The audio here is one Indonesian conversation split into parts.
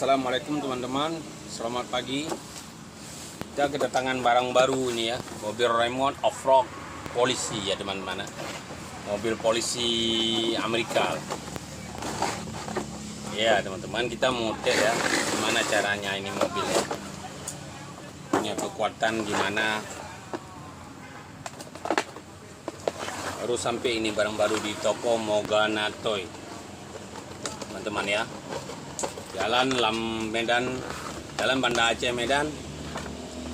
Assalamualaikum teman-teman, selamat pagi. Kita kedatangan barang baru ini ya, mobil remote off-road polisi ya teman-teman. Mobil polisi Amerika. Ya teman-teman, kita mau tes ya, gimana caranya ini mobil ya. Punya kekuatan gimana. Baru sampai ini barang baru di toko Mogana Toy. Teman-teman ya. Jalan Banda Aceh Medan,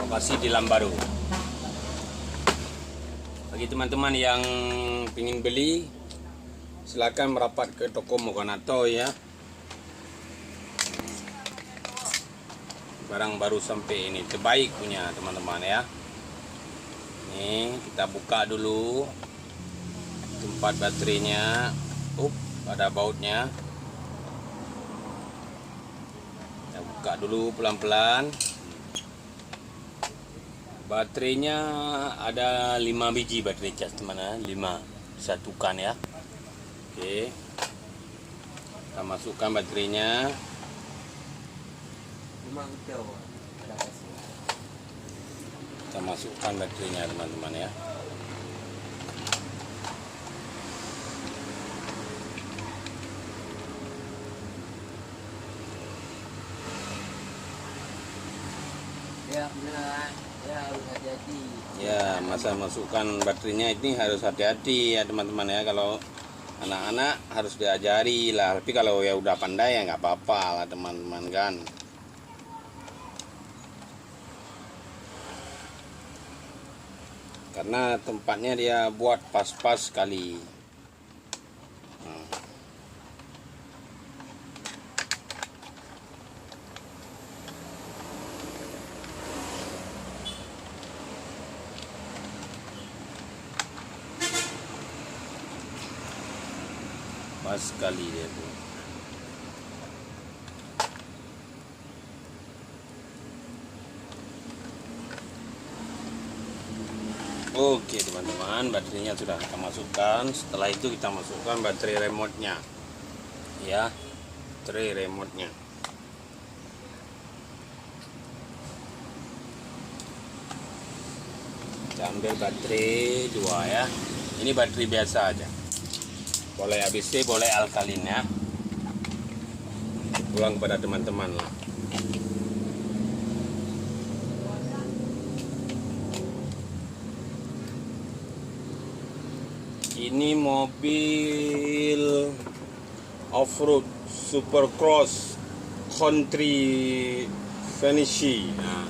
lokasi di Lambaru. Bagi teman-teman yang ingin beli, silakan merapat ke toko Mogana Toy ya. Barang baru sampai ini, terbaik punya teman-teman ya. Ini kita buka dulu tempat baterainya. Ada bautnya. Buka dulu pelan-pelan. Baterainya ada 5 biji baterai cas teman-teman, 5 disatukan ya. Oke, kita masukkan baterainya. Kita masukkan baterainya teman-teman ya. Ya benar, ya harus hati-hati. Ya, masa masukkan baterainya ini harus hati-hati ya teman-teman ya. Kalau anak-anak harus diajari lah. Tapi kalau ya udah pandai ya nggak apa-apa lah teman-teman kan. Karena tempatnya dia buat pas-pas sekali. Pas sekali dia tuh. Oke teman-teman, baterainya sudah kita masukkan. Setelah itu kita masukkan baterai remote-nya ya, baterai remote-nya. Kita ambil baterai 2 ya. Ini baterai biasa aja, boleh ABC, boleh alkalin ya. Pulang kepada teman-teman lah. Ini mobil off-road supercross country fantasy. Nah,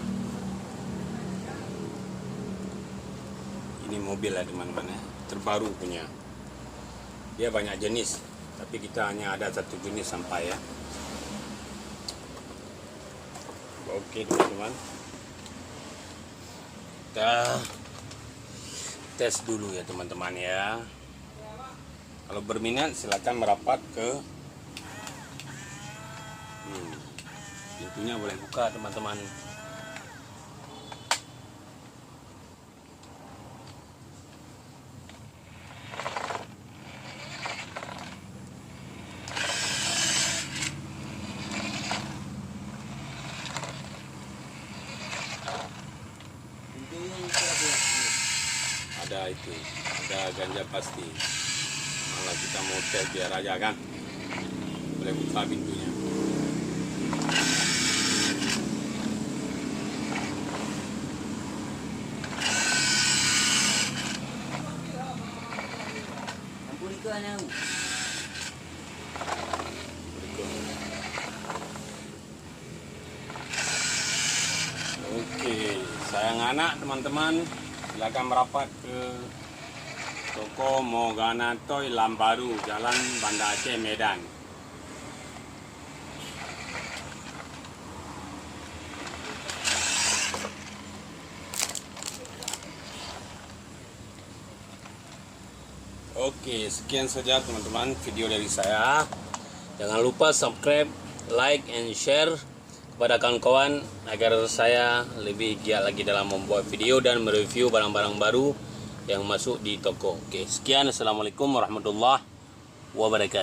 ini mobil ya teman-teman ya, terbaru punya. Dia banyak jenis, tapi kita hanya ada satu jenis sampai ya. Oke teman-teman, kita tes dulu ya teman-teman ya. Kalau berminat silakan merapat ke pintunya, boleh buka teman-teman. Ada itu, ada ganja pasti. Malah kita mau tes biar aja kan. Boleh buka pintunya. Ampun itu anak. Oke, sayang anak teman-teman, silakan merapat ke toko Mogana Toy Lambaru, Jalan Banda Aceh Medan. Oke, sekian saja teman-teman video dari saya. Jangan lupa subscribe, like, and share kepada kawan-kawan agar saya lebih giat lagi dalam membuat video dan mereview barang-barang baru yang masuk di toko. Oke, sekian. Assalamualaikum warahmatullahi wabarakatuh.